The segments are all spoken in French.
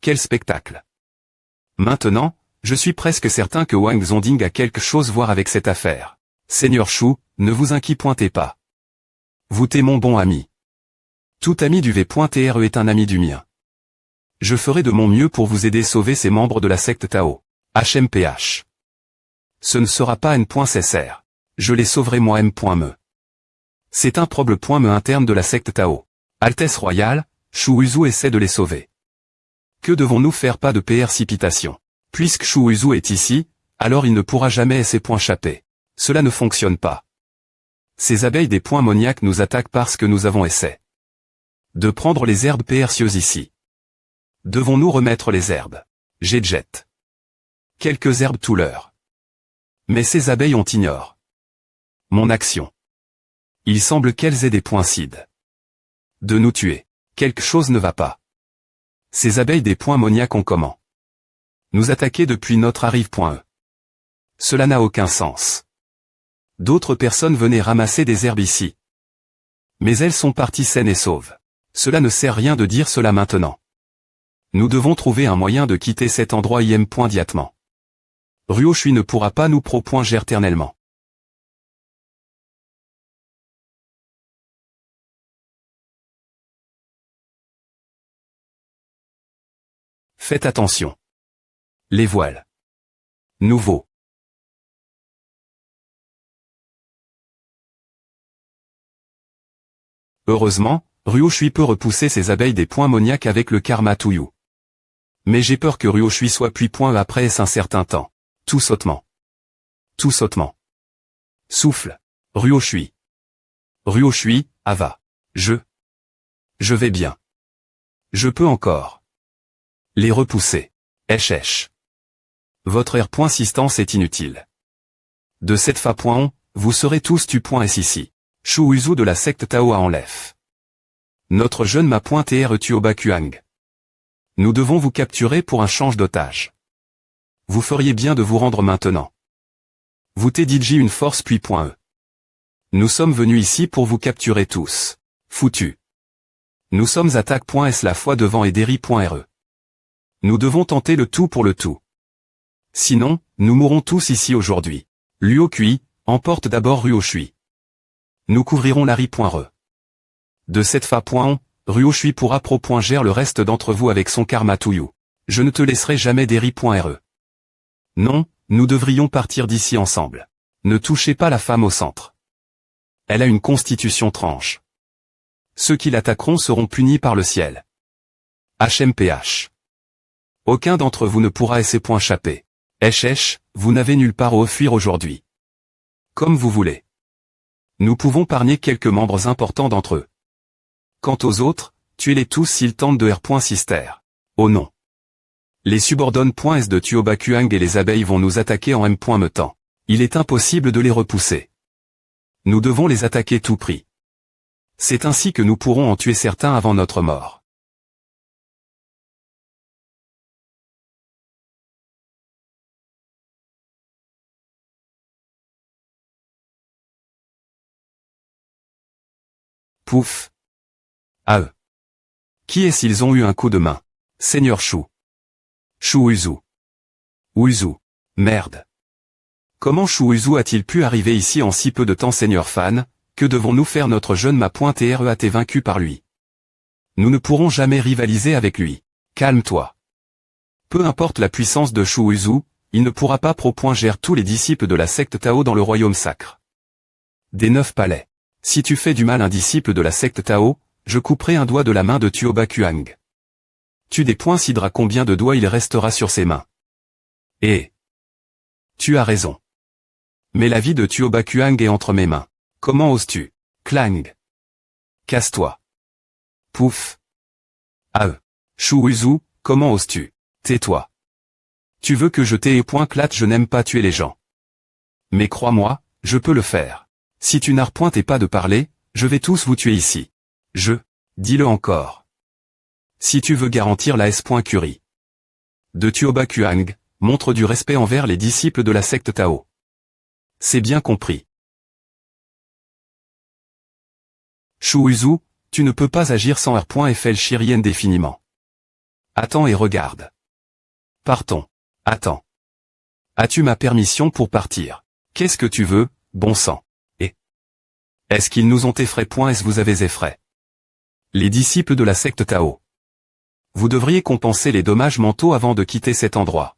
Quel spectacle! Maintenant, je suis presque certain que Wang Zonding a quelque chose à voir avec cette affaire. Seigneur Shu, ne vous inquiétez pas. Vous t'es mon bon ami. Tout ami du V.re est un ami du mien. Je ferai de mon mieux pour vous aider à sauver ces membres de la secte Tao. HMPH. Ce ne sera pas N.CSR. Je les sauverai moi M.me. C'est un problème interne de la secte Tao. Altesse royale, Shu Uzu essaie de les sauver. Que devons-nous faire? Pas de précipitation. Puisque Shu Uzu est ici, alors il ne pourra jamais s'échapper. Cela ne fonctionne pas. Ces abeilles des points ammoniaques nous attaquent parce que nous avons essayé de prendre les herbes précieuses ici. Devons-nous remettre les herbes? Jette. Quelques herbes tout l'heure. Mais ces abeilles ont ignoré mon action. Il semble qu'elles aient des points cides de nous tuer. Quelque chose ne va pas. Ces abeilles des points ammoniaques ont comment nous attaquer depuis notre arrive.e. Cela n'a aucun sens. D'autres personnes venaient ramasser des herbes ici. Mais elles sont parties saines et sauves. Cela ne sert rien de dire cela maintenant. Nous devons trouver un moyen de quitter cet endroit immédiatement. Ryo-Shui ne pourra pas nous gérer éternellement. Faites attention. Les voiles. Nouveau. Heureusement, Ryo-Shui peut repousser ses abeilles des points ammoniaques avec le karma Tuyu. Mais j'ai peur que Ryo-Shui soit puis après un certain temps. Tout sautement. Souffle. Ryo-Shui. Ava. Je vais bien. Je peux encore les repousser. Esh. Votre persistance est inutile. De cette façon, vous serez tous tu.s ici. Shu Uzu de la secte Tao a enlève. Notre jeune ma.re Tuobakuang. Nous devons vous capturer pour un change d'otage. Vous feriez bien de vous rendre maintenant. Vous t'édigi une force puis.e. Nous sommes venus ici pour vous capturer tous. Foutu. Nous sommes attaque.s la fois devant ederi.re. Nous devons tenter le tout pour le tout. Sinon, nous mourrons tous ici aujourd'hui. Luo Kui, emporte d'abord Ryo-Shui. Nous couvrirons Larry.re. De cette façon, Ryo-Shui pourra gérer le reste d'entre vous avec son karma Tuyu. Je ne te laisserai jamais Deri.re. Non, nous devrions partir d'ici ensemble. Ne touchez pas la femme au centre. Elle a une constitution tranche. Ceux qui l'attaqueront seront punis par le ciel. HMPH. Aucun d'entre vous ne pourra s'échapper. Vous n'avez nulle part où fuir aujourd'hui. Comme vous voulez. Nous pouvons épargner quelques membres importants d'entre eux. Quant aux autres, tuez-les tous s'ils tentent de R.Sister. Oh non. Les subordonnes.s de Tuobakuang et les abeilles vont nous attaquer en M.me temps. Il est impossible de les repousser. Nous devons les attaquer tout prix. C'est ainsi que nous pourrons en tuer certains avant notre mort. Pouf. À eux. Qui est-ce ils ont eu un coup de main? Seigneur Shu. Shu Uzu. Uzu. Merde. Comment Shu Uzu a-t-il pu arriver ici en si peu de temps? Seigneur Fan, que devons-nous faire? Notre jeune ma.re a été vaincu par lui. Nous ne pourrons jamais rivaliser avec lui. Calme-toi. Peu importe la puissance de Shu Uzu, il ne pourra pas gérer tous les disciples de la secte Tao dans le royaume sacre. Des 9 palais. Si tu fais du mal à un disciple de la secte Tao, je couperai un doigt de la main de Tuobakuang. Tu des points Sidra, combien de doigts il restera sur ses mains? Et tu as raison. Mais la vie de Tuobakuang est entre mes mains. Comment oses-tu? Clang. Casse-toi. Pouf. À eux. Shu Uzu, comment oses-tu? Tais-toi. Tu veux que je t'aie clate? Je n'aime pas tuer les gens. Mais crois-moi, je peux le faire. Si tu n'arpointes pas de parler, je vais tous vous tuer ici. Dis-le encore. Si tu veux garantir la S.Curie de Tuobakuang, montre du respect envers les disciples de la secte Tao. C'est bien compris. Shu Uzu, tu ne peux pas agir sans R.FL Shirien définiment. Attends et regarde. Partons. Attends. As-tu ma permission pour partir? Qu'est-ce que tu veux, bon sang? Et est-ce qu'ils nous ont effrayés? Est-ce vous avez effrayé les disciples de la secte Tao? Vous devriez compenser les dommages mentaux avant de quitter cet endroit.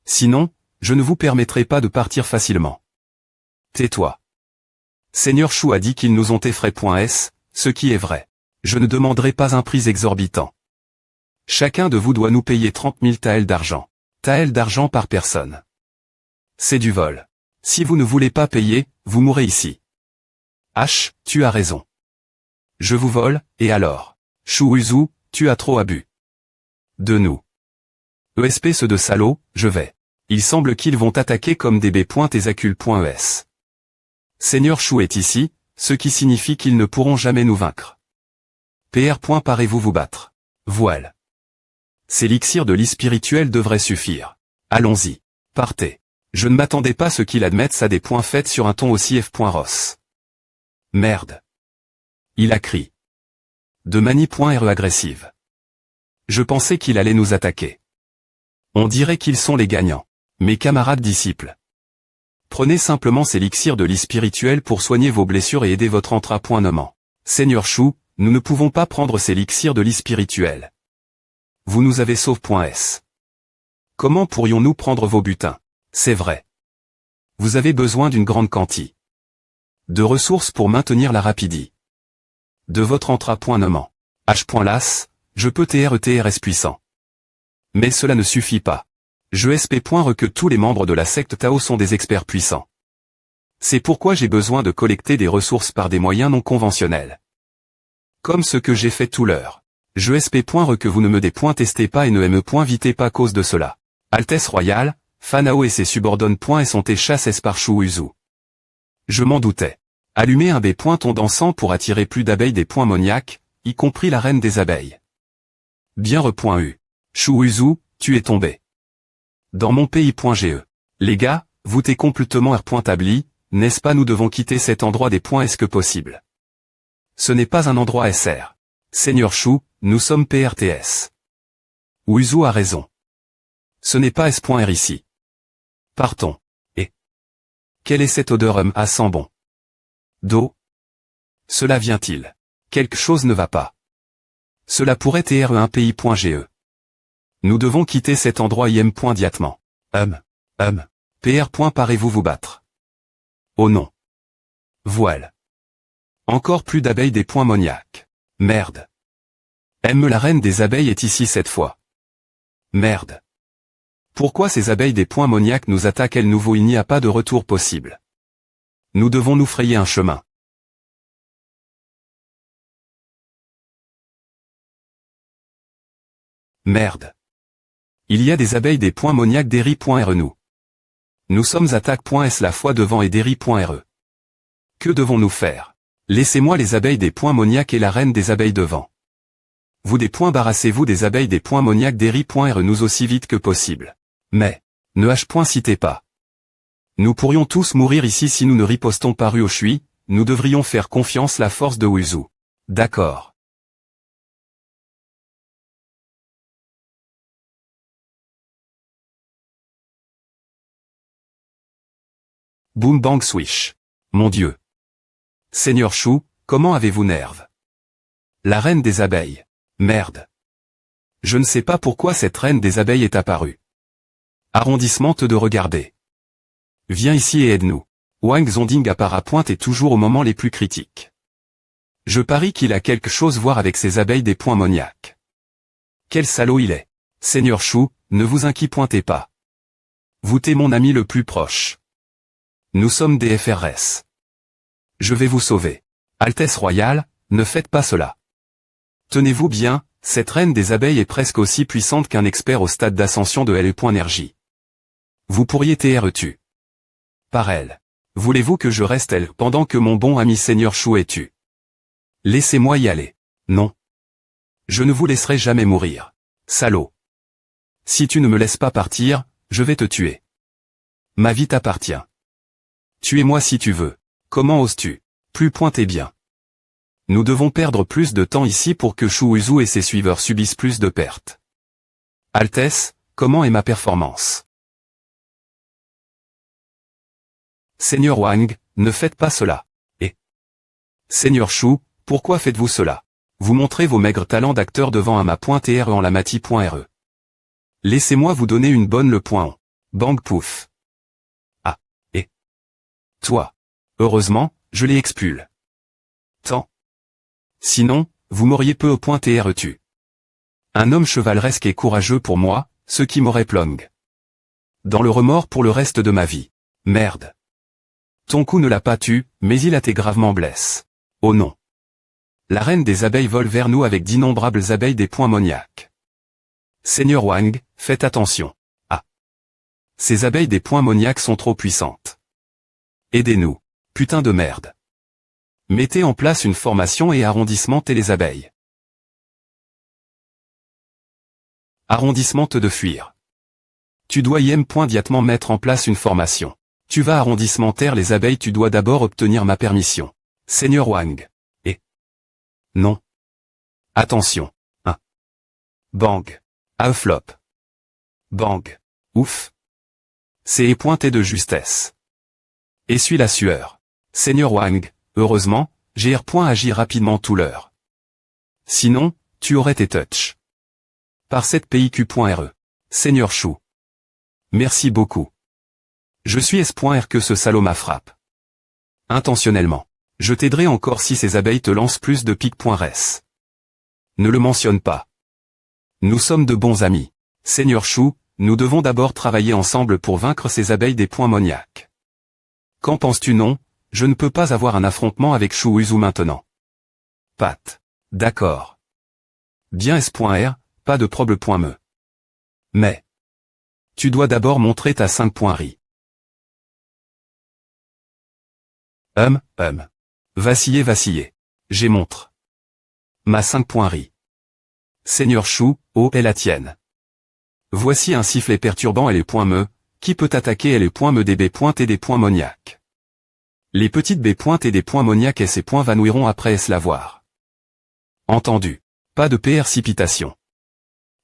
Sinon, je ne vous permettrai pas de partir facilement. Tais-toi. Seigneur Shu a dit qu'ils nous ont effrayés. Ce qui est vrai. Je ne demanderai pas un prix exorbitant. Chacun de vous doit nous payer 30 000 taels d'argent. Taels d'argent par personne. C'est du vol. Si vous ne voulez pas payer, vous mourrez ici. H, tu as raison. Je vous vole, et alors? Shu Uzu, tu as trop bu. De nous. Espèce de salaud, je vais. Il semble qu'ils vont attaquer comme des b.ezacule.es. Seigneur Shu est ici, ce qui signifie qu'ils ne pourront jamais nous vaincre. PR. Parez-vous vous battre? Voile. Ces élixirs de lit spirituel devraient suffire. Allons-y. Partez. Je ne m'attendais pas à ce qu'il admette ça des points faits sur un ton aussi F. Ross. Merde. Il a crié. De manie.re agressive. Je pensais qu'il allait nous attaquer. On dirait qu'ils sont les gagnants. Mes camarades disciples. Prenez simplement ces élixirs de lit spirituel pour soigner vos blessures et aider votre intrapointement. Seigneur Shu, nous ne pouvons pas prendre ces élixirs de lit spirituel. Vous nous avez sauvé.s. Comment pourrions-nous prendre vos butins? C'est vrai. Vous avez besoin d'une grande quantité de ressources pour maintenir la rapidité de votre intrapointement. H.las, je peux TRETRS puissant. Mais cela ne suffit pas. Je SP.re que tous les membres de la secte Tao sont des experts puissants. C'est pourquoi j'ai besoin de collecter des ressources par des moyens non conventionnels. Comme ce que j'ai fait tout l'heure. Je SP.re que vous ne me testez pas et ne me.vitez pas à cause de cela. Altesse royale, Fanao et ses subordonnes. sont chassés par Shu Uzu. Je m'en doutais. Allumez un B.ton dansant pour attirer plus d'abeilles des points moniaques, y compris la reine des abeilles. Bien re.u. Shu Uzu, tu es tombé. Dans mon pays.ge. Les gars, vous t'es complètement R.tabli, n'est-ce pas? Nous devons quitter cet endroit des points est-ce que possible? Ce n'est pas un endroit SR. Seigneur Shu, nous sommes PRTS. Uzu a raison. Ce n'est pas S.R ici. Partons. Et quelle est cette odeur à sent bon? D'eau? Cela vient-il? Quelque chose ne va pas. Cela pourrait être un pays.ge. Nous devons quitter cet endroit im.diatement. PR. Parez-vous vous battre? Oh non. Voile. Encore plus d'abeilles des points moniaques. Merde. La reine des abeilles est ici cette fois. Merde. Pourquoi ces abeilles des points moniaques nous attaquent-elles nouveau? Il n'y a pas de retour possible. Nous devons nous frayer un chemin. Merde. Il y a des abeilles des points moniaques d'Eri.re nous sommes attaque.s la fois devant et d'Eri.re. Que devons-nous faire? Laissez-moi les abeilles des points moniaques et la reine des abeilles devant. Vous des points barassez-vous des abeilles des points moniaques d'Eri.re nous aussi vite que possible. Mais, ne citez pas. Nous pourrions tous mourir ici si nous ne ripostons pas Ryoshui, nous devrions faire confiance la force de Uzu. D'accord. Boom bang swish. Mon Dieu. Seigneur Shu, comment avez-vous nerve? La reine des abeilles. Merde. Je ne sais pas pourquoi cette reine des abeilles est apparue. Arrondissement de regarder. Viens ici et aide-nous. Wang Zonding apparaît à pointe et toujours aux moments les plus critiques. Je parie qu'il a quelque chose à voir avec ces abeilles des points moniaques. Quel salaud il est. Seigneur Shu, ne vous inquiétez pas. Vous t'es mon ami le plus proche. Nous sommes des FRS. Je vais vous sauver. Altesse royale, ne faites pas cela. Tenez-vous bien, cette reine des abeilles est presque aussi puissante qu'un expert au stade d'ascension de L.énergie. Vous pourriez tu. Par elle. Voulez-vous que je reste elle pendant que mon bon ami Seigneur Shu est tu? Laissez-moi y aller. Non. Je ne vous laisserai jamais mourir. Salaud. Si tu ne me laisses pas partir, je vais te tuer. Ma vie t'appartient. Tuez-moi si tu veux. Comment oses-tu? Plus pointez bien. Nous devons perdre plus de temps ici pour que Shu Uzu et ses suiveurs subissent plus de pertes. Altesse, comment est ma performance? Seigneur Wang, ne faites pas cela. Et Seigneur Shu, pourquoi faites-vous cela? Vous montrez vos maigres talents d'acteur devant un ma.re en la mati.re. Laissez-moi vous donner une bonne le point on. Bang pouf. Ah. Et toi. Heureusement, je les expule. Tant. Sinon, vous m'auriez peu au point tu. Un homme chevaleresque et courageux pour moi, ce qui m'aurait plong. Dans le remords pour le reste de ma vie. Merde. Ton coup ne l'a pas tué, mais il a été gravement blesse. Oh non. La reine des abeilles vole vers nous avec d'innombrables abeilles des points moniaques. Seigneur Wang, faites attention. Ah. Ces abeilles des points moniaques sont trop puissantes. Aidez-nous. Putain de merde. Mettez en place une formation et arrondissementez les abeilles. Arrondissemente de fuir. Tu dois immédiatement mettre en place une formation. Tu vas arrondissementer les abeilles, tu dois d'abord obtenir ma permission. Seigneur Wang. Et non. Attention. 1. Bang. A flop. Bang. Ouf. C'est pointé de justesse. Essuie la sueur. Seigneur Wang, heureusement, j'ai agi rapidement tout l'heure. Sinon, tu aurais tes touch. Par cette PIQ.re. Seigneur Shu. Merci beaucoup. Je suis S.R que ce salaud m'a frappe. Intentionnellement. Je t'aiderai encore si ces abeilles te lancent plus de pique.res. Ne le mentionne pas. Nous sommes de bons amis. Seigneur Shu, nous devons d'abord travailler ensemble pour vaincre ces abeilles des points moniaques. Qu'en penses-tu? Non, je ne peux pas avoir un affrontement avec Shu Uzu maintenant. Pat. D'accord. Bien S.R, pas de problème. Mais. Tu dois d'abord montrer ta 5.ri. Vaciller. J'ai montre. Ma 5.ri. Seigneur Shu, oh est la tienne. Voici un sifflet perturbant et les points me, qui peut attaquer et les points me des B pointes et des points moniaques. Les petites B pointes et des points moniaques et ces points vanouiront après se l'avoir. Entendu. Pas de précipitation.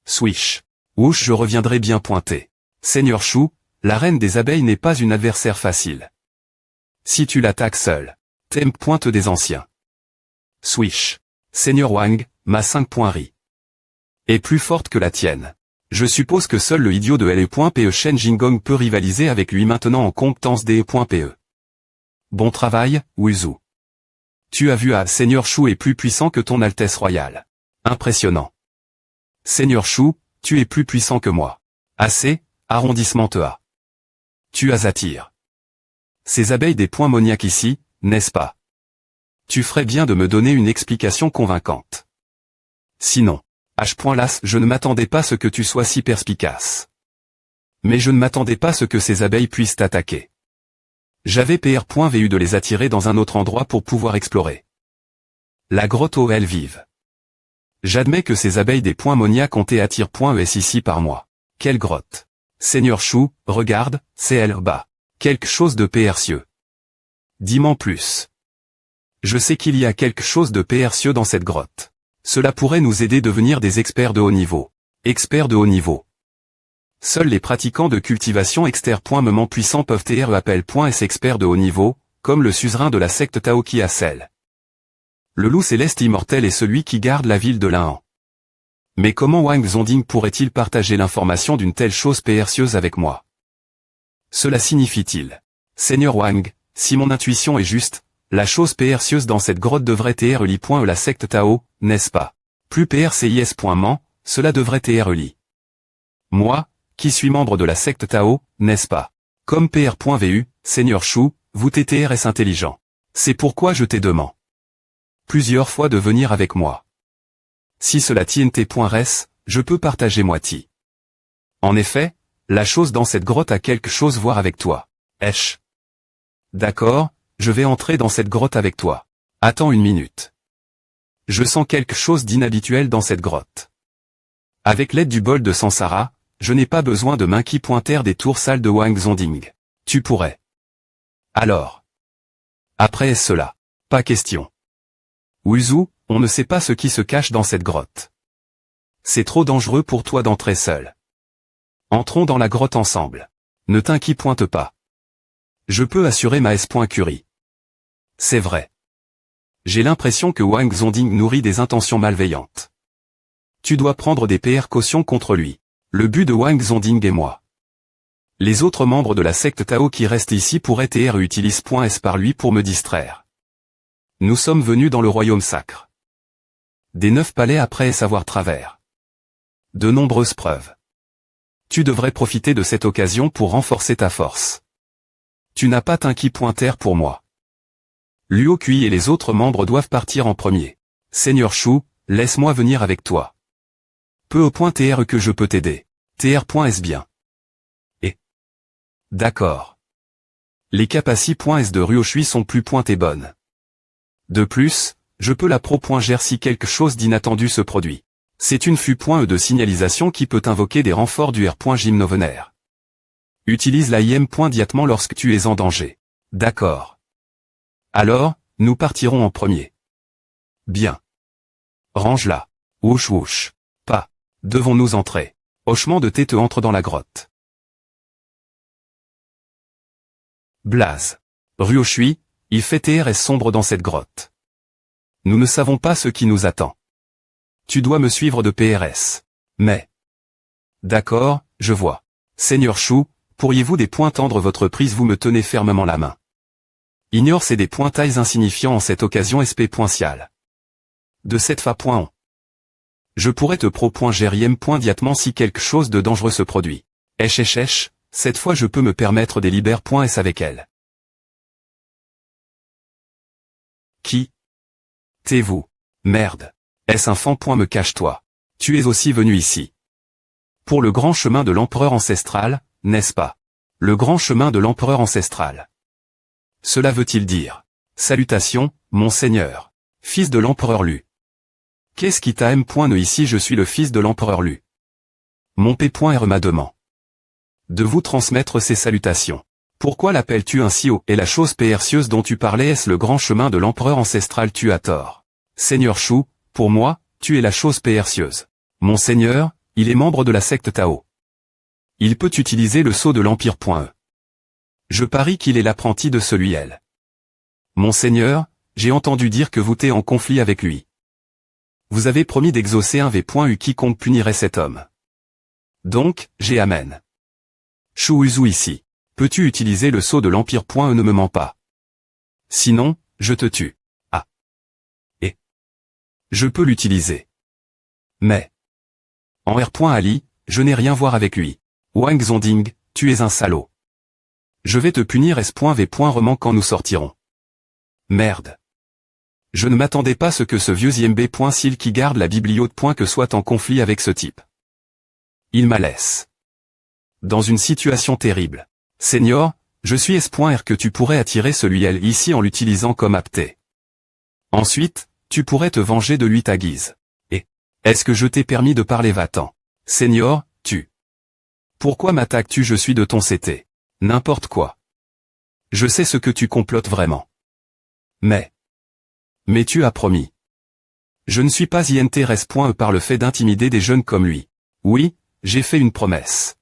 Swish. Wouch, je reviendrai bien pointé. Seigneur Shu, la reine des abeilles n'est pas une adversaire facile. Si tu l'attaques seul. Thème pointe des anciens. Swish. Seigneur Wang, ma 5.ri. Est plus forte que la tienne. Je suppose que seul le idiot de LE.PE Shen Jingong peut rivaliser avec lui maintenant en compétence DE.PE. Bon travail, Wuzu. Tu as vu Seigneur Shu est plus puissant que ton Altesse Royale. Impressionnant. Seigneur Shu, tu es plus puissant que moi. Assez, arrondissement A. Tu as attire. Ces abeilles des points moniaques ici, n'est-ce pas? Tu ferais bien de me donner une explication convaincante. Sinon, H.las, je ne m'attendais pas à ce que tu sois si perspicace. Mais je ne m'attendais pas à ce que ces abeilles puissent t'attaquer. J'avais PR.vu de les attirer dans un autre endroit pour pouvoir explorer. La grotte où elles vivent. J'admets que ces abeilles des points moniaques ont été attire.es ici par moi. Quelle grotte? Seigneur Shu, regarde, c'est elle bas. Quelque chose de percieux. Dis-moi plus. Je sais qu'il y a quelque chose de percieux dans cette grotte. Cela pourrait nous aider à devenir des experts de haut niveau. Experts de haut niveau. Seuls les pratiquants de cultivation externe.ment puissants peuvent appel.s experts de haut niveau, comme le suzerain de la secte Tao qui a celle. Le loup céleste immortel est celui qui garde la ville de La'an. Mais comment Wang Zonding pourrait-il partager l'information d'une telle chose percieuse avec moi? Cela signifie-t-il, Seigneur Wang, si mon intuition est juste, la chose percieuse dans cette grotte devrait être reliée. La secte Tao, n'est-ce pas? Plus PRCIS.ment, cela devrait être relié. Moi, qui suis membre de la secte Tao, n'est-ce pas? Comme PR.vu, Seigneur Shu, vous TTRS intelligent. C'est pourquoi je t'ai demandé plusieurs fois de venir avec moi. Si cela TNT.res, je peux partager moitié. En effet, la chose dans cette grotte a quelque chose à voir avec toi. Esh. D'accord, je vais entrer dans cette grotte avec toi. Attends une minute. Je sens quelque chose d'inhabituel dans cette grotte. Avec l'aide du bol de Sansara, je n'ai pas besoin de mains qui pointèrent des tours sales de Wang Zonding. Tu pourrais. Alors. Après cela. Pas question. Wuzu, on ne sait pas ce qui se cache dans cette grotte. C'est trop dangereux pour toi d'entrer seul. Entrons dans la grotte ensemble. Ne t'inquiète pas. Je peux assurer ma S.Curie. C'est vrai. J'ai l'impression que Wang Zonding nourrit des intentions malveillantes. Tu dois prendre des précautions contre lui. Le but de Wang Zonding est moi. Les autres membres de la secte Tao qui restent ici pourraient et utilisent .s par lui pour me distraire. Nous sommes venus dans le royaume sacre. Des 9 palais après savoir travers. De nombreuses preuves. Tu devrais profiter de cette occasion pour renforcer ta force. Tu n'as pas t'inquiète pour moi. Luo Kui et les autres membres doivent partir en premier. Seigneur Shu, laisse-moi venir avec toi. Peu au point TR que je peux t'aider. TR.S bien. Et. D'accord. Les capacités.S de Ryoshui sont plus et bonnes. De plus, je peux la pro.ger si quelque chose d'inattendu se produit. C'est une FU.E de signalisation qui peut invoquer des renforts du R.Gymnovenaire. Utilise la IM.diatement lorsque tu es en danger. D'accord. Alors, nous partirons en premier. Bien. Range-la. Wouch wouch. Pas. Devons-nous entrer? Hochement de tête entre dans la grotte. Blaze. Ryoshui, il fait TRS sombre dans cette grotte. Nous ne savons pas ce qui nous attend. Tu dois me suivre de PRS. Mais. D'accord, je vois. Seigneur Shu, pourriez-vous des points tendre votre prise, vous me tenez fermement la main. Ignore c'est des pointails insignifiants en cette occasion SP.cial. De cette fa.on. Je pourrais te pro.geriem.diatement si quelque chose de dangereux se produit. Cette fois je peux me permettre des libères.s avec elle. Qui? T'es-vous? Merde. Est-ce un fan? Me cache-toi. Tu es aussi venu ici. Pour le grand chemin de l'empereur ancestral, n'est-ce pas? Le grand chemin de l'empereur ancestral. Cela veut-il dire? Salutations, mon seigneur. Fils de l'empereur Lu. Qu'est-ce qui t'a M.Ne ici? Je suis le fils de l'empereur Lu. Mon P.R m'a demandé de vous transmettre ces salutations. Pourquoi l'appelles-tu ainsi haut? Et la chose précieuse dont tu parlais, est-ce le grand chemin de l'empereur ancestral? Tu as tort. Seigneur Shu, pour moi, tu es la chose précieuse. Mon seigneur, il est membre de la secte Tao. Il peut utiliser le sceau de l'Empire.E. Je parie qu'il est l'apprenti de celui-là. Mon seigneur, j'ai entendu dire que vous êtes en conflit avec lui. Vous avez promis d'exaucer un V.U quiconque punirait cet homme. Donc, j'ai amen. Shu Uzu ici. Peux-tu utiliser le sceau de l'Empire.E? Ne me mens pas. Sinon, je te tue. Ah. Et. Je peux l'utiliser. Mais. En R.Ali, je n'ai rien à voir avec lui. Wang Zonding, tu es un salaud. Je vais te punir S.V. Reman quand nous sortirons. Merde. Je ne m'attendais pas à ce que ce vieux IMB.S'il qui garde la bibliothèque que soit en conflit avec ce type. Il m'a laissé dans une situation terrible. Seigneur, je suis S.R que tu pourrais attirer celui-là ici en l'utilisant comme apté. Ensuite, tu pourrais te venger de lui ta guise. Et, est-ce que je t'ai permis de parler? Va-t'en. Seigneur, tu. Pourquoi m'attaques-tu? Je suis de ton CT. N'importe quoi. Je sais ce que tu complotes vraiment. Mais tu as promis. Je ne suis pas INTRS.E par le fait d'intimider des jeunes comme lui. Oui, j'ai fait une promesse.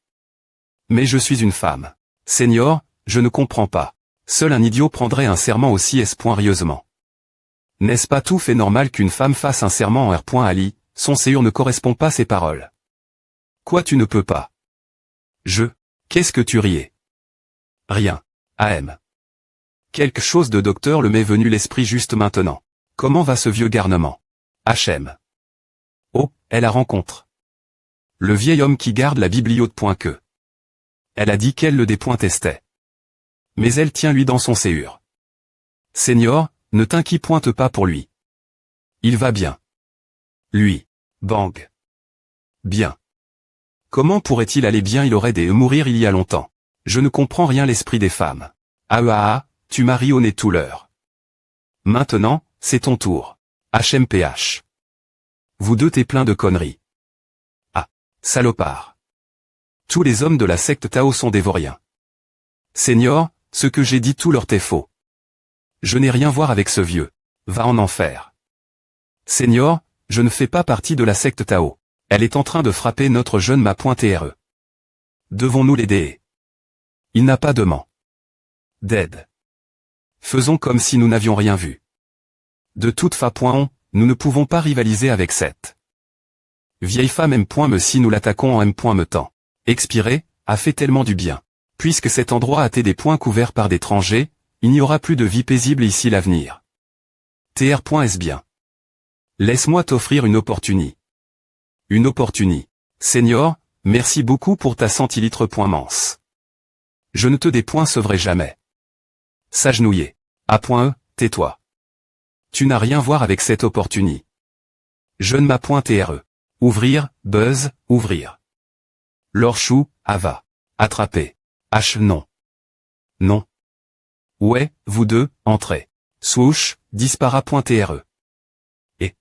Mais je suis une femme. Seigneur, je ne comprends pas. Seul un idiot prendrait un serment aussi S.Rieusement. N'est-ce pas tout fait normal qu'une femme fasse un serment en R.Ali? Son séjour ne correspond pas à ses paroles. Quoi, tu ne peux pas? Qu'est-ce que tu riais? Rien. AM. Quelque chose de docteur le m'est venu l'esprit juste maintenant. Comment va ce vieux garnement? HM. Oh, elle a rencontre. Le vieil homme qui garde la bibliothèque. Elle a dit qu'elle le dépointestait. Mais elle tient lui dans son séjour. Seigneur, ne t'inquiète pas pour lui. Il va bien. Lui. Bang. Bien. Comment pourrait-il aller bien? Il aurait dû mourir il y a longtemps. Je ne comprends rien l'esprit des femmes. Tu m'as au nez tout l'heure. Maintenant, c'est ton tour. HMPH. Vous deux t'es plein de conneries. Ah, salopard. Tous les hommes de la secte Tao sont des vauriens. Seigneur, ce que j'ai dit tout leur t'est faux. Je n'ai rien à voir avec ce vieux. Va en enfer. Seigneur, je ne fais pas partie de la secte Tao. Elle est en train de frapper notre jeune ma.TRE. Devons-nous l'aider? Il n'a pas de ment. Dead. Faisons comme si nous n'avions rien vu. De toute façon, nous ne pouvons pas rivaliser avec cette vieille femme M. si nous l'attaquons en M. me temps. Expirer, a fait tellement du bien. Puisque cet endroit a été des points couverts par d'étrangers, il n'y aura plus de vie paisible ici l'avenir. Tr.est bien. Laisse-moi t'offrir une opportunité. Une opportunité. Seigneur, merci beaucoup pour ta centilitre. Mince. Je ne te dépouinceverai jamais. S'agenouiller. A.E, tais-toi. Tu n'as rien à voir avec cette opportunité. Je ne m'appointe.re. Ouvrir, buzz, ouvrir. Lorchou, ava. Attraper. H non. Non. Ouais, vous deux, entrez. Swoosh, dispara.re. Et.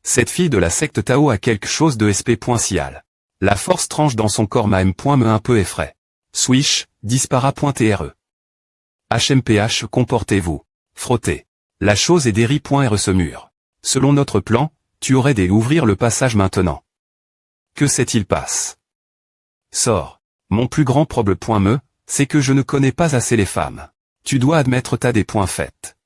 Cette fille de la secte Tao a quelque chose de SP.cial. La force tranche dans son corps ma me un peu effraie. Swish, dispara.re. HMPH, comportez-vous. Frottez. La chose est déri.re ce mur. Selon notre plan, tu aurais dû ouvrir le passage maintenant. Que s'est-il passe? Sors. Mon plus grand problème, c'est que je ne connais pas assez les femmes. Tu dois admettre t'as des points faits.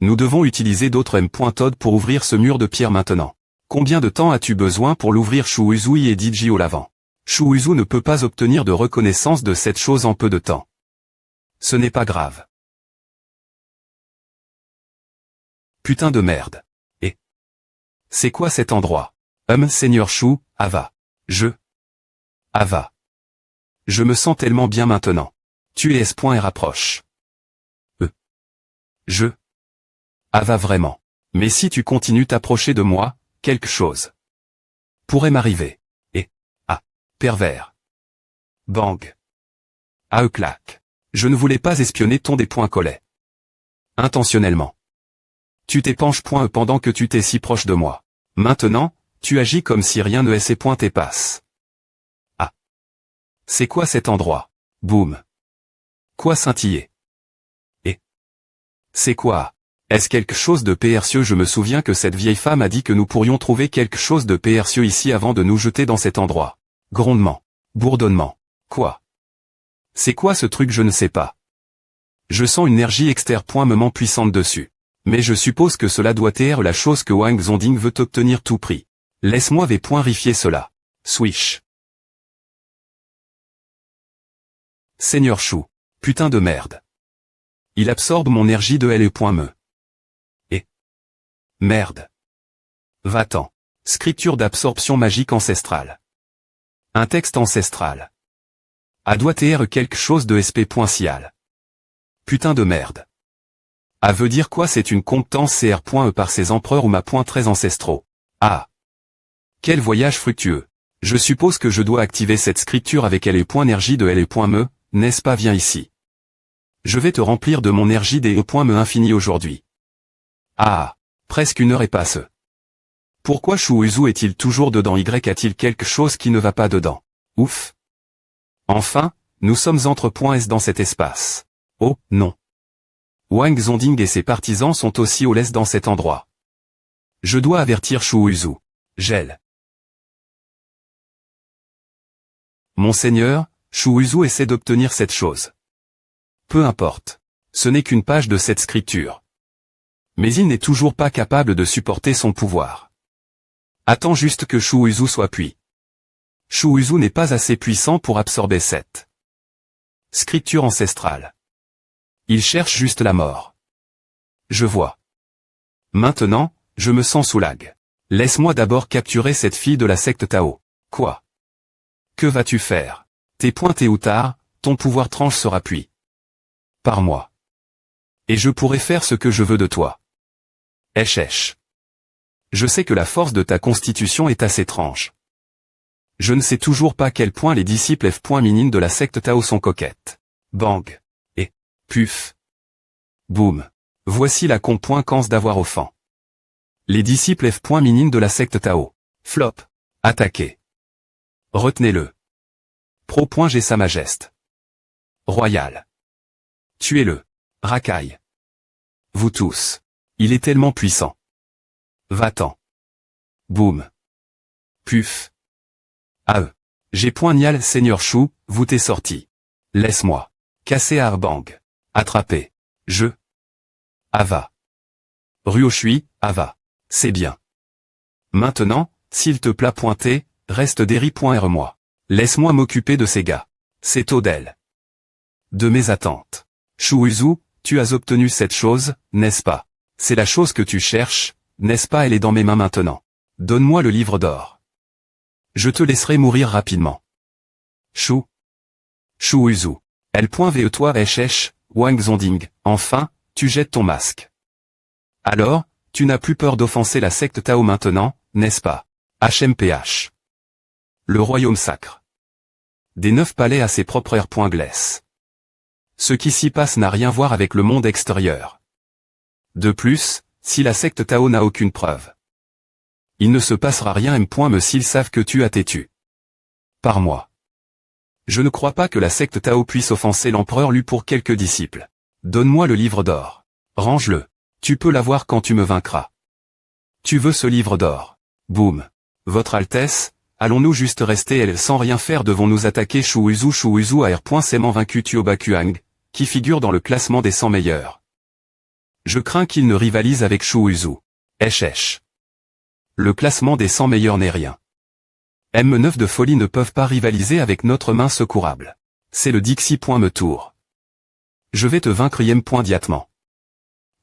Nous devons utiliser d'autres M.Todd pour ouvrir ce mur de pierre maintenant. Combien de temps as-tu besoin pour l'ouvrir? Shuuzui et DJ au l'avant. Shuuzu ne peut pas obtenir de reconnaissance de cette chose en peu de temps. Ce n'est pas grave. Putain de merde. Et c'est quoi cet endroit? Seigneur Shu, Ava. Ava. Je me sens tellement bien maintenant. Tu es S.R rapproche. Ava vraiment. Mais si tu continues t'approcher de moi, quelque chose pourrait m'arriver. Et pervers. Bang. Clac. Je ne voulais pas espionner ton collet. Intentionnellement. Tu t'épanches pendant que tu t'es si proche de moi. Maintenant, tu agis comme si rien ne s'est passe. C'est quoi cet endroit? Boum. Quoi scintiller? Et c'est quoi? Est-ce quelque chose de percieux? Je me souviens que cette vieille femme a dit que nous pourrions trouver quelque chose de percieux ici avant de nous jeter dans cet endroit. Grondement. Bourdonnement. Quoi? C'est quoi ce truc? Je ne sais pas. Je sens une énergie extérieurement puissante dessus. Mais je suppose que cela doit être la chose que Wang Zonding veut obtenir tout prix. Laisse-moi vérifier cela. Swish. Seigneur Shu. Putain de merde. Il absorbe mon énergie de L.me. Et. Merde. Va-t'en. Scripture d'absorption magique ancestrale. Un texte ancestral. Doit être quelque chose de SP.cial. Putain de merde. Veut dire quoi? C'est une compétence CR.E par ses empereurs ou ma très ancestraux. Quel voyage fructueux. Je suppose que je dois activer cette scripture avec L.énergie de L.me, n'est-ce pas? Viens ici. Je vais te remplir de mon énergie des E.me infini aujourd'hui. Presque une heure est passée. Pourquoi Shuuzu est-il toujours dedans? Y a-t-il quelque chose qui ne va pas dedans? Ouf. Enfin, nous sommes entre S dans cet espace. Oh, non. Wang Zonding et ses partisans sont aussi au l'est dans cet endroit. Je dois avertir Shuuzu. Gel. Monseigneur, Shuuzu essaie d'obtenir cette chose. Peu importe. Ce n'est qu'une page de cette scripture. Mais il n'est toujours pas capable de supporter son pouvoir. Attends juste que Shuuzu soit puis. Shuuzu n'est pas assez puissant pour absorber cette scripture ancestrale. Il cherche juste la mort. Je vois. Maintenant, je me sens soulagé. Laisse-moi d'abord capturer cette fille de la secte Tao. Quoi? Que vas-tu faire? T'es pointé ou tard, ton pouvoir tranche sera puis par moi. Et je pourrai faire ce que je veux de toi. Esh. Je sais que la force de ta constitution est assez étrange. Je ne sais toujours pas à quel point les disciples F.minines de la secte Tao sont coquettes. Bang. Et, puf. Boum. Voici la conséquence d'avoir offensé les disciples F.minines de la secte Tao. Flop. Attaquez. Retenez-le. Pro.G Sa Majesté. Royal. Tuez-le. Racaille. Vous tous. Il est tellement puissant. Va-t'en. Boum. Puf. J'ai point nial Seigneur Chou, vous t'es sorti. Laisse-moi. Cassé à Arbang. Attrapé. Je. Ava. Ruoshui, Ava. C'est bien. Maintenant, s'il te plaît pointer, reste derry.r moi. Laisse-moi m'occuper de ces gars. C'est Odell. De mes attentes. Shuuzu, tu as obtenu cette chose, n'est-ce pas? C'est la chose que tu cherches, n'est-ce pas? Elle est dans mes mains maintenant. Donne-moi le livre d'or. Je te laisserai mourir rapidement. Shuuzu. L.ve toi hh, Wang Zonding, enfin, tu jettes ton masque. Alors, tu n'as plus peur d'offenser la secte Tao maintenant, n'est-ce pas? HMPH. Le royaume sacre. Des 9 palais à ses propres glaiss. Ce qui s'y passe n'a rien à voir avec le monde extérieur. De plus, si la secte Tao n'a aucune preuve, il ne se passera rien me s'ils savent que tu as têtu. Par moi. Je ne crois pas que la secte Tao puisse offenser l'empereur Lu pour quelques disciples. Donne-moi le livre d'or. Range-le. Tu peux l'avoir quand tu me vaincras. Tu veux ce livre d'or. Boum. Votre Altesse, allons-nous juste rester elle sans rien faire? Devons-nous attaquer Shuuzu à R.Sainement vaincu Tuobakuang, qui figure dans le classement des 100 meilleurs. Je crains qu'il ne rivalise avec Shuuzu. Le classement des 100 meilleurs n'est rien. M9 de folie ne peuvent pas rivaliser avec notre main secourable. C'est le Dixie.me tour. Je vais te vaincre diatement.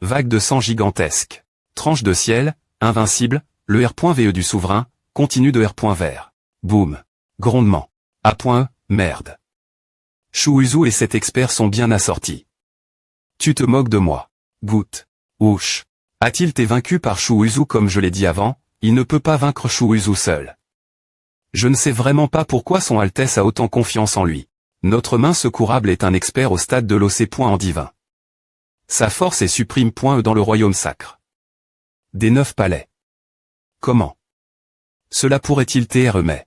Vague de sang gigantesque. Tranche de ciel, invincible, le R.ve du souverain, continue de R.vert. Boum. Grondement. A.e, merde. Shuuzu et cet expert sont bien assortis. Tu te moques de moi. Goutte. Ouch. A-t-il été vaincu par Shuuzu comme je l'ai dit avant? Il ne peut pas vaincre Shuuzu seul. Je ne sais vraiment pas pourquoi son Altesse a autant confiance en lui. Notre main secourable est un expert au stade de l'OC. En divin. Sa force est suprême. Dans le royaume sacre. Des 9 palais. Comment? Cela pourrait-il t'être mais?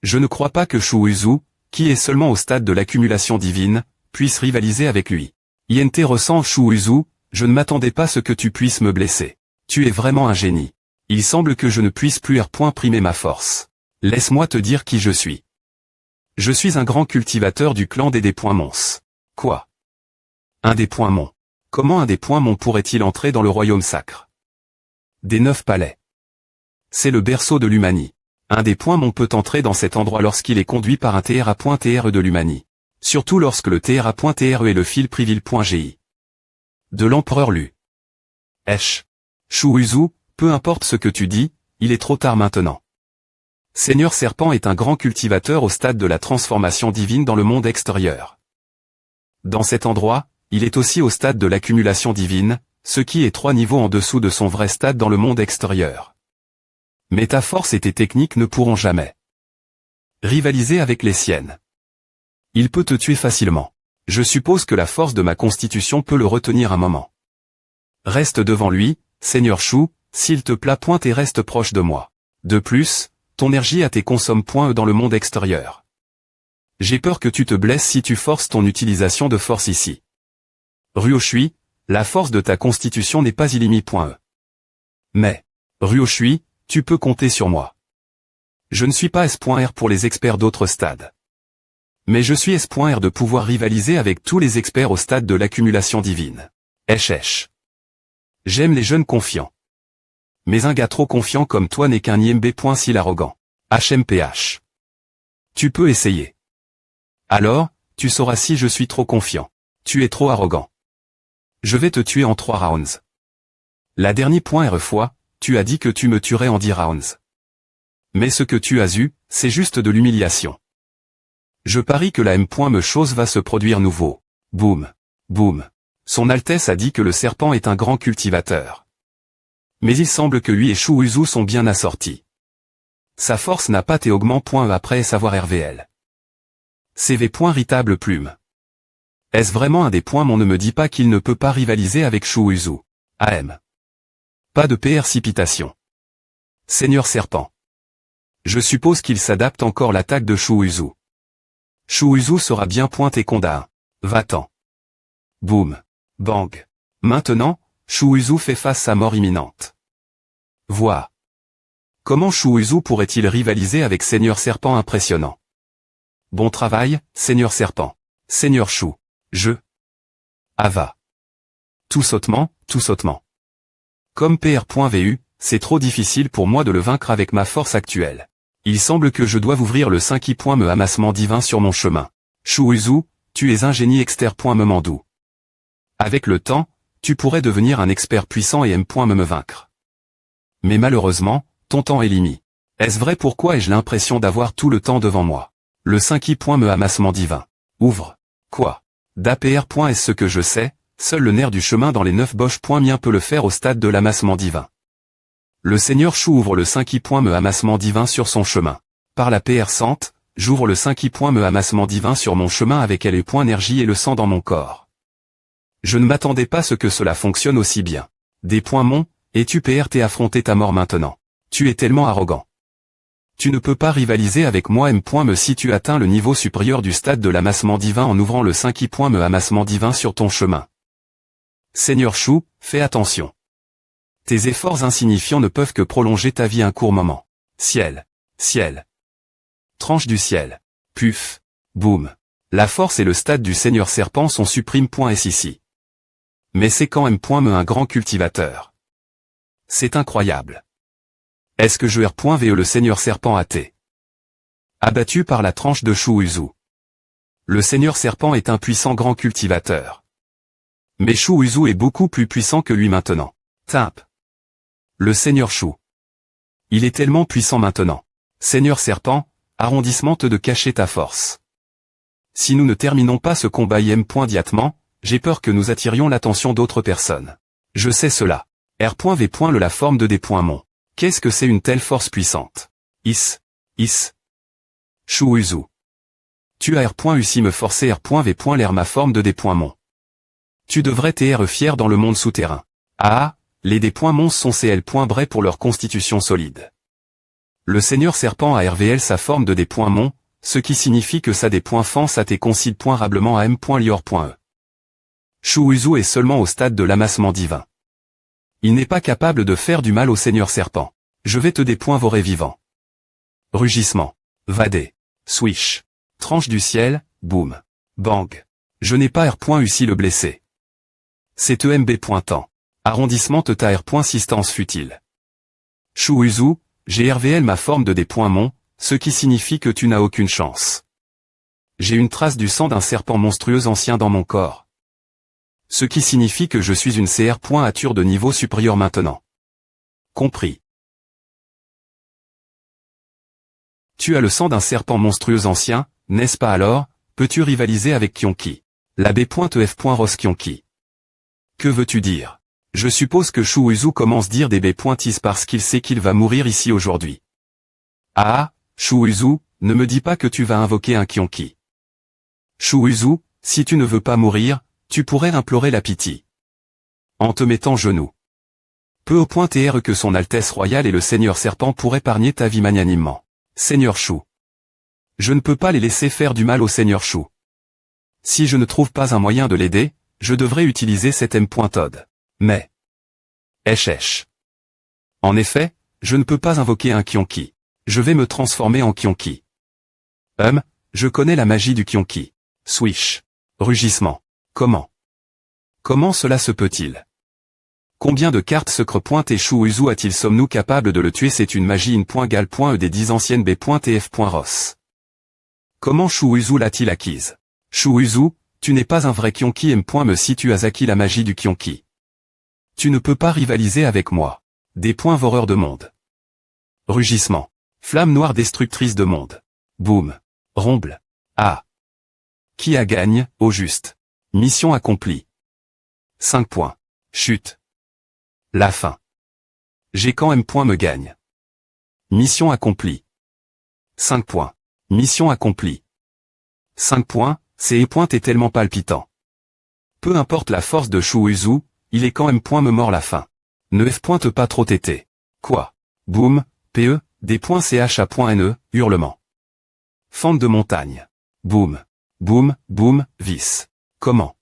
Je ne crois pas que Shuuzu, qui est seulement au stade de l'accumulation divine, puisse rivaliser avec lui. INT ressent Shuuzu, je ne m'attendais pas à ce que tu puisses me blesser. Tu es vraiment un génie. Il semble que je ne puisse plus primer ma force. Laisse-moi te dire qui je suis. Je suis un grand cultivateur du clan des Mons. Quoi? Un des Mons. Comment un des Mons pourrait-il entrer dans le royaume sacre? Des 9 palais. C'est le berceau de l'Humanie. Un des Mons peut entrer dans cet endroit lorsqu'il est conduit par un TRA.TRE de l'Humanie. Surtout lorsque le TRA.TRE est le fil privil.gi. De l'empereur Lu. Shuuzu, peu importe ce que tu dis, il est trop tard maintenant. Seigneur Serpent est un grand cultivateur au stade de la transformation divine dans le monde extérieur. Dans cet endroit, il est aussi au stade de l'accumulation divine, ce qui est 3 niveaux en dessous de son vrai stade dans le monde extérieur. Mais ta force et tes techniques ne pourront jamais rivaliser avec les siennes. Il peut te tuer facilement. Je suppose que la force de ma constitution peut le retenir un moment. Reste devant lui, Seigneur Chou, s'il te plaît et reste proche de moi. De plus, ton énergie à tes consomme dans le monde extérieur. J'ai peur que tu te blesses si tu forces ton utilisation de force ici. Ruoshui, la force de ta constitution n'est pas illimitée. Mais, Ruoshui, tu peux compter sur moi. Je ne suis pas S.R pour les experts d'autres stades. Mais je suis S.R de pouvoir rivaliser avec tous les experts au stade de l'accumulation divine. J'aime les jeunes confiants. Mais un gars trop confiant comme toi n'est qu'un IMB.s'il arrogant. HMPH. Tu peux essayer. Alors, tu sauras si je suis trop confiant. Tu es trop arrogant. Je vais te tuer en 3 rounds. La dernière fois, tu as dit que tu me tuerais en 10 rounds. Mais ce que tu as eu, c'est juste de l'humiliation. Je parie que la M.me chose va se produire nouveau. Boum. Boum. Son Altesse a dit que le serpent est un grand cultivateur. Mais il semble que lui et Shuuzu sont bien assortis. Sa force n'a pas été augment. Après savoir RVL. CV. Ritable plume. Est-ce vraiment un des points? On ne me dit pas qu'il ne peut pas rivaliser avec Shuuzu. AM. Pas de précipitation. Seigneur Serpent. Je suppose qu'il s'adapte encore l'attaque de Shuuzu. Shuuzu sera bien pointé Konda. Va-t'en. Boum. Bang. Maintenant, Shuuzu fait face à mort imminente. Vois. Comment Shu Uzu pourrait-il rivaliser avec Seigneur Serpent impressionnant? Bon travail, Seigneur Serpent. Seigneur Shu. Je. Ava. Tout sautement, tout sautement. Comme PR.vu, c'est trop difficile pour moi de le vaincre avec ma force actuelle. Il semble que je doive ouvrir le 5 me amassement divin sur mon chemin. Shu Uzu, tu es un génie exter.me mandou. Avec le temps, tu pourrais devenir un expert puissant et me vaincre. Mais malheureusement, ton temps est limité. Est-ce vrai? Pourquoi ai-je l'impression d'avoir tout le temps devant moi? Le 5 me amassement divin. Ouvre. Quoi? d'APR. Est-ce ce que je sais? Seul le nerf du chemin dans les 9 boches.mien peut le faire au stade de l'amassement divin. Le Seigneur Shu ouvre le 5 me amassement divin sur son chemin. Par la PR sente, j'ouvre le 5 me amassement divin sur mon chemin avec elle et énergie et le sang dans mon corps. Je ne m'attendais pas à ce que cela fonctionne aussi bien. Des points mon, et tu t'es affronté ta mort maintenant. Tu es tellement arrogant. Tu ne peux pas rivaliser avec moi me si tu atteins le niveau supérieur du stade de l'amassement divin en ouvrant le 5 me amassement divin sur ton chemin. Seigneur Shu, fais attention. Tes efforts insignifiants ne peuvent que prolonger ta vie un court moment. Ciel. Ciel. Tranche du ciel. Puf. Boum. La force et le stade du Seigneur Serpent sont suprêmes.s ici. Mais c'est quand me un grand cultivateur. C'est incroyable. Est-ce que je R.ve le Seigneur Serpent athée? Abattu par la tranche de Shu Uzu. Le Seigneur Serpent est un puissant grand cultivateur. Mais Shu Uzu est beaucoup plus puissant que lui maintenant. Timp. Le Seigneur Shu. Il est tellement puissant maintenant. Seigneur Serpent, arrondissement de cacher ta force. Si nous ne terminons pas ce combat immédiatement, j'ai peur que nous attirions l'attention d'autres personnes. Je sais cela. R.V. La forme de des points mon. Qu'est-ce que c'est une telle force puissante? Is. Shu Uzu. Tu as R.U si me forcer R.V. l'air ma forme de des points mon. Tu devrais t'être fier dans le monde souterrain. Ah, les des points mons sont CL.bray pour leur constitution solide. Le Seigneur Serpent a RVL sa forme de des points mon, ce qui signifie que ça des points fans à tes concide.rablement à M.lior.e. Shu Uzu est seulement au stade de l'amassement divin. Il n'est pas capable de faire du mal au Seigneur Serpent. Je vais te dévorer vivant. Rugissement. Vadé. Swish. Tranche du ciel, boum. Bang. Je n'ai pas R.U si le blessé. C'est EMB pointant. Arrondissement ta R.Sistance futile. Shu Uzu, j'ai RVL ma forme de des points mon, ce qui signifie que tu n'as aucune chance. J'ai une trace du sang d'un serpent monstrueux ancien dans mon corps. Ce qui signifie que je suis une CR.ature de niveau supérieur maintenant. Compris. Tu as le sang d'un serpent monstrueux ancien, n'est-ce pas alors? Peux-tu rivaliser avec Kyonki? La B.F. Ross Kyonki. Que veux-tu dire? Je suppose que Shu Uzu commence dire des B.is parce qu'il sait qu'il va mourir ici aujourd'hui. Ah, Shu Uzu, ne me dis pas que tu vas invoquer un Kyonki. Shu Uzu, si tu ne veux pas mourir, tu pourrais implorer la pitié. En te mettant genoux. Peu au point TR que son Altesse Royale et le Seigneur Serpent pourraient épargner ta vie magnanimement. Seigneur Shu. Je ne peux pas les laisser faire du mal au Seigneur Shu. Si je ne trouve pas un moyen de l'aider, je devrais utiliser cet M.Todd. Mais. Esh. En effet, je ne peux pas invoquer un Kyonki. Je vais me transformer en Kyonki. Je connais la magie du Kyonki. Swish. Rugissement. Comment cela se peut-il? Combien de cartes secret et Shu Uzu a-t-il? Sommes-nous capables de le tuer? C'est une magie in.gal.e des 10 anciennes B.F.Ross. Comment Shu Uzu l'a-t-il acquise? Shu Uzu, tu n'es pas un vrai Kyonki me si tu as acquis la magie du Kyonki. Tu ne peux pas rivaliser avec moi. Des points voreurs de monde. Rugissement. Flamme noire destructrice de monde. Boum. Romble. Ah. Qui a gagne, au juste? Mission accomplie. 5 points. Chute. La fin. J'ai quand me gagne. Mission accomplie. 5 points. Mission accomplie. 5 points, c'est est tellement palpitant. Peu importe la force de Shu Uzu, il est quand me mort la fin. Ne F. pas trop tété. Quoi? Boum, PE, des points CHA.NE, hurlement. Fente de montagne. Boum. Boum, boum, vis. Comment?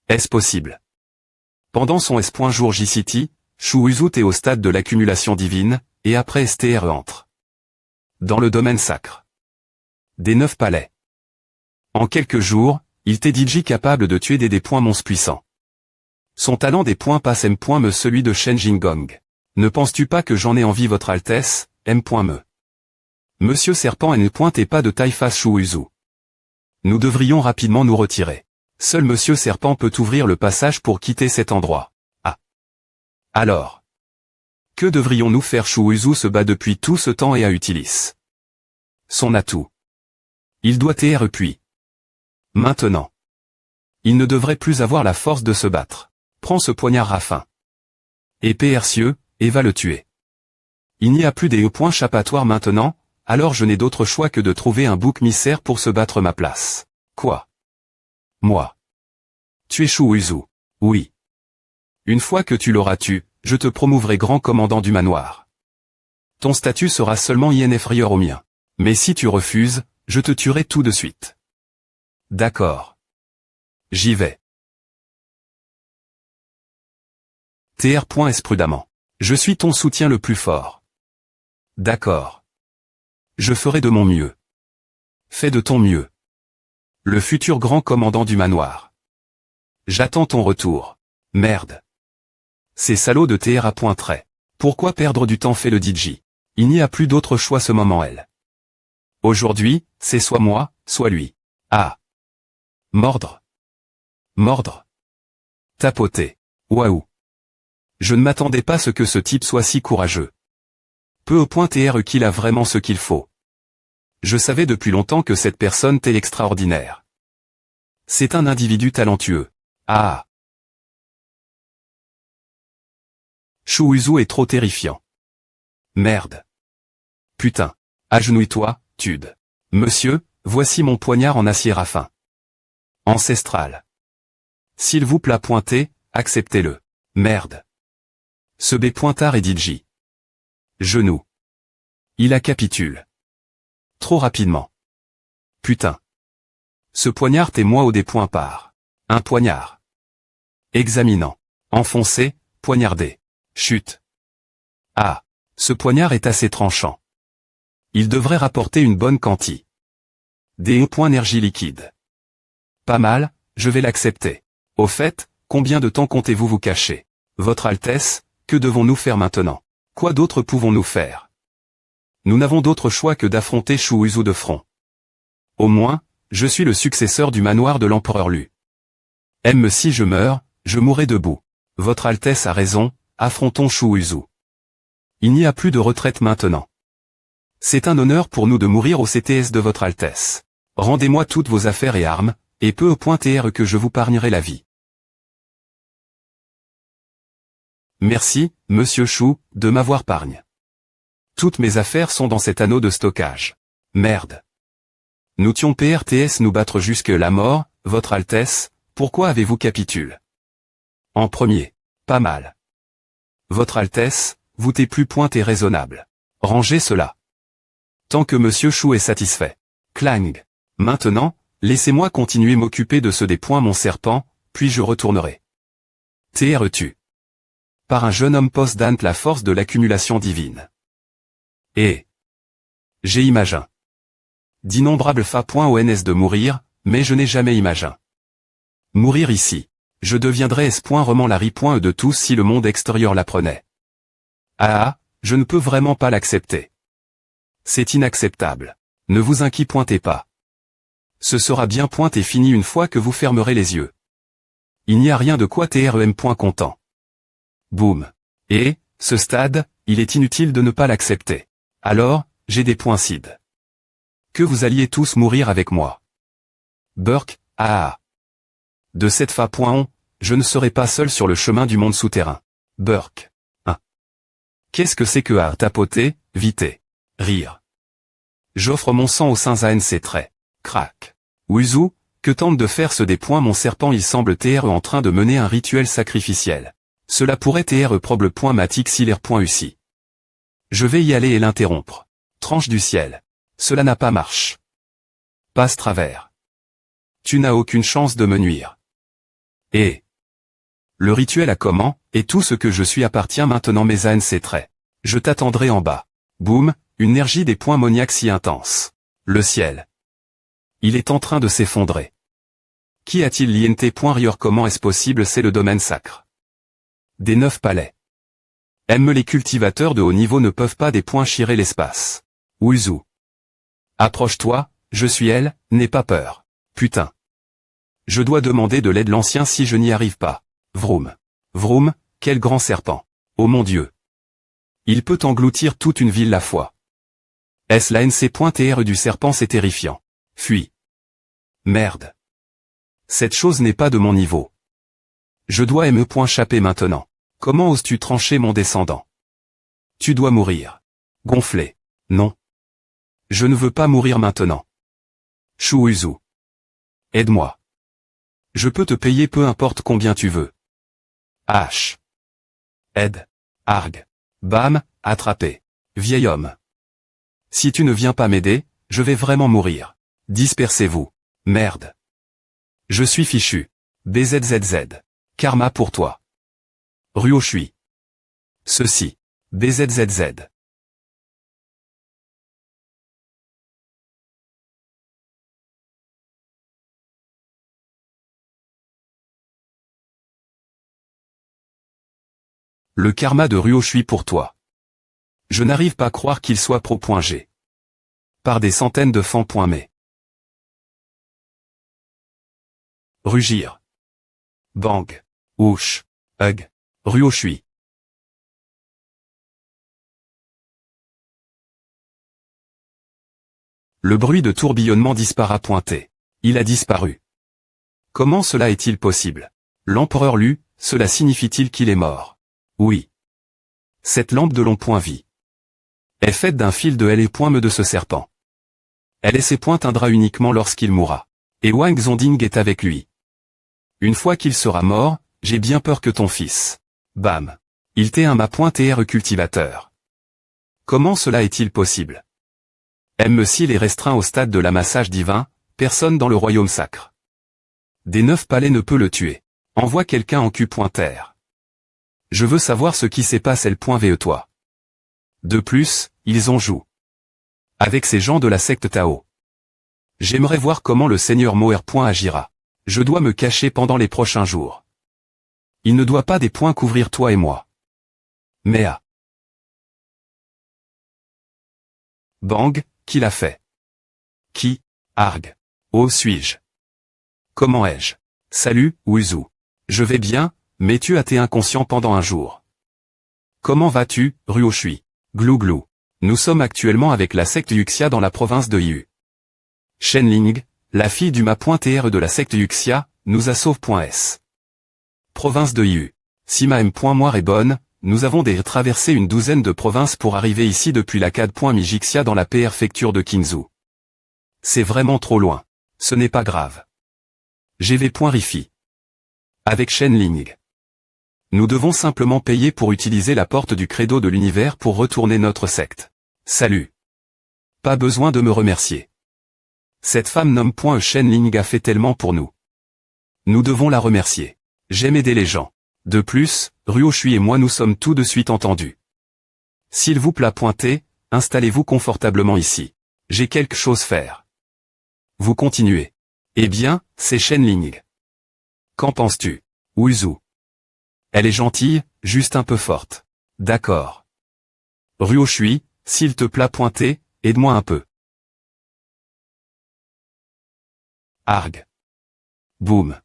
Est-ce possible? Pendant son S. Jour J-City, Shu Uzu est au stade de l'accumulation divine, et après STRE entre dans le domaine sacre des 9 palais. En quelques jours, il t'est DJ capable de tuer des points monstres puissants. Son talent des points passe M.me celui de Shen Jingong. Ne penses-tu pas que j'en ai envie votre Altesse, M.me. Monsieur Serpent N. et pas de taille face Shu Uzu. Nous devrions rapidement nous retirer. Seul Monsieur Serpent peut ouvrir le passage pour quitter cet endroit. Ah. Alors. Que devrions-nous faire? Shu Uzu se bat depuis tout ce temps et a utilisé son atout. Il doit TR puis. Maintenant. Il ne devrait plus avoir la force de se battre. Prends ce poignard Raffin. Épée hercieux, et va le tuer. Il n'y a plus des points échappatoires maintenant, alors je n'ai d'autre choix que de trouver un bouc émissaire pour se battre ma place. Quoi? Moi. Tu es Shu Uzu. Oui. Une fois que tu l'auras tué, je te promouvrai grand commandant du manoir. Ton statut sera seulement inférieur au mien. Mais si tu refuses, je te tuerai tout de suite. D'accord. J'y vais. TR.S prudemment. Je suis ton soutien le plus fort. D'accord. Je ferai de mon mieux. Fais de ton mieux. Le futur grand commandant du manoir. J'attends ton retour. Merde. Ces salauds de TR à point trait. Pourquoi perdre du temps? Fait le DJ. Il n'y a plus d'autre choix ce moment elle. Aujourd'hui, c'est soit moi, soit lui. Ah. Mordre. Mordre. Tapoter. Waouh. Je ne m'attendais pas à ce que ce type soit si courageux. Peu au point TR qu'il a vraiment ce qu'il faut. Je savais depuis longtemps que cette personne était extraordinaire. C'est un individu talentueux. Ah. Shu Uzu est trop terrifiant. Merde. Putain. Agenouille-toi, Tude. Monsieur, voici mon poignard en acier Raffin. Ancestral. S'il vous plaît pointez, acceptez-le. Merde. Ce B pointard est DJ. Genou. Il a capitule. Trop rapidement. Putain. Ce poignard t'es moi au des points par. Un poignard. Examinant. Enfoncé, poignardé. Chute. Ah. Ce poignard est assez tranchant. Il devrait rapporter une bonne quantité. Des points énergie liquide. Pas mal, je vais l'accepter. Au fait, combien de temps comptez-vous vous cacher? Votre Altesse, que devons-nous faire maintenant? Quoi d'autre pouvons-nous faire? Nous n'avons d'autre choix que d'affronter Shu Uzu de front. Au moins, je suis le successeur du manoir de l'empereur Lu. Si je meurs, je mourrai debout. Votre Altesse a raison, affrontons Shu Uzu. Il n'y a plus de retraite maintenant. C'est un honneur pour nous de mourir au CTS de votre Altesse. Rendez-moi toutes vos affaires et armes, et peu au point TR que je vous pargnerai la vie. Merci, Monsieur Shu, de m'avoir pargne. Toutes mes affaires sont dans cet anneau de stockage. Merde. Nous tions PRTS nous battre jusque la mort, votre Altesse, pourquoi avez-vous capitule? En premier. Pas mal. Votre Altesse, vous t'es plus point et raisonnable. Rangez cela. Tant que Monsieur Shu est satisfait. Clang. Maintenant, laissez-moi continuer m'occuper de ce des points mon serpent, puis je retournerai. TR tu. Par un jeune homme post-dante la force de l'accumulation divine. Et. J'ai imagin. D'innombrables ONS de mourir, mais je n'ai jamais imagin. Mourir ici. Je deviendrais S.Roman la ri.e de tous si le monde extérieur l'apprenait. Ah, je ne peux vraiment pas l'accepter. C'est inacceptable. Ne vous inquiétez pas. Ce sera bien point et fini une fois que vous fermerez les yeux. Il n'y a rien de quoi TREM point content. Boum. Et, ce stade, il est inutile de ne pas l'accepter. Alors, j'ai des points cides. Que vous alliez tous mourir avec moi. Burke, ah. De cette fa.on, je ne serai pas seul sur le chemin du monde souterrain. Burke. Hein. Qu'est-ce que c'est que à tapoter, viter, rire. J'offre mon sang au saints ANC traits. Crac. Uzu, que tente de faire ce des points mon serpent? Il semble TR en train de mener un rituel sacrificiel. Cela pourrait TR proble point matic silaire point uci. Je vais y aller et l'interrompre. Tranche du ciel. Cela n'a pas marche. Passe travers. Tu n'as aucune chance de me nuire. Et. Le rituel a comment, et tout ce que je suis appartient maintenant mes ANC traits. Je t'attendrai en bas. Boum, une énergie des points moniaques si intense. Le ciel. Il est en train de s'effondrer. Qui a-t-il l'INT.Rior? Comment est-ce possible? C'est le domaine sacre. Des 9 palais. Aime les cultivateurs de haut niveau ne peuvent pas des points chirer l'espace. Uzu. Approche-toi, je suis elle, n'aie pas peur. Putain. Je dois demander de l'aide l'ancien si je n'y arrive pas. Vroom. Vroom, quel grand serpent. Oh mon Dieu. Il peut engloutir toute une ville la fois. Est-ce la NC.TR du serpent? C'est terrifiant. Fuis. Merde. Cette chose n'est pas de mon niveau. Je dois me.chapper maintenant. Comment oses-tu trancher mon descendant? Tu dois mourir. Gonflé. Non. Je ne veux pas mourir maintenant. Chouuzu. Aide-moi. Je peux te payer peu importe combien tu veux. H. Aide. Arg. Bam, attrapé. Vieil homme. Si tu ne viens pas m'aider, je vais vraiment mourir. Dispersez-vous. Merde. Je suis fichu. BZZZ. Karma pour toi. Ryoshui. Ceci. BZZZ. Le karma de Ryoshui pour toi. Je n'arrive pas à croire qu'il soit pro.G. Par des centaines de fans.me. Rugir. Bang. Ouch. Hug. Ryoshui. Le bruit de tourbillonnement dispara.T. Il a disparu. Comment cela est-il possible? L'empereur Lu, cela signifie-t-il qu'il est mort? Oui. Cette lampe de long.vie est faite d'un fil de L.me de ce serpent. Elle et ses points teindra uniquement lorsqu'il mourra. Et Wang Zonding est avec lui. Une fois qu'il sera mort, j'ai bien peur que ton fils. Bam. Il t'est un ma.TR cultivateur. Comment cela est-il possible? S'il est restreint au stade de l'amassage divin, personne dans le royaume sacre. Des 9 palais ne peut le tuer. Envoie quelqu'un en Q.TR. Je veux savoir ce qui s'est passé L.ve toi. De plus, ils en jouent. Avec ces gens de la secte Tao. J'aimerais voir comment le seigneur Moer. Agira. Je dois me cacher pendant les prochains jours. Il ne doit pas des points couvrir toi et moi. Mea. Bang, qui l'a fait? Qui? Arg. Oh suis-je? Comment ai-je? Salut, Uzu. Je vais bien, mais tu as été inconscient pendant un jour. Comment vas-tu, Ryoshui? Glou glou. Nous sommes actuellement avec la secte Yuxia dans la province de Yu. Shenling, la fille du ma.TR de la secte Yuxia, nous a sauve.S. Province de Yu. Si ma M.Moire est bonne, nous avons traversé une douzaine de provinces pour arriver ici depuis la CAD.Mijixia dans la préfecture de Kinzu. C'est vraiment trop loin. Ce n'est pas grave. GV.Rifi. Avec Shenling. Nous devons simplement payer pour utiliser la porte du credo de l'univers pour retourner notre secte. Salut. Pas besoin de me remercier. Cette femme nomme. Shenling a fait tellement pour nous. Nous devons la remercier. J'aime aider les gens. De plus, Ryoshui et moi nous sommes tout de suite entendus. S'il vous plaît pointez, installez-vous confortablement ici. J'ai quelque chose à faire. Vous continuez. Eh bien, c'est Shenling. Qu'en penses-tu? Uzu. Elle est gentille, juste un peu forte. D'accord. Ryoshui, s'il te plaît pointez, aide-moi un peu. Arg. Boum.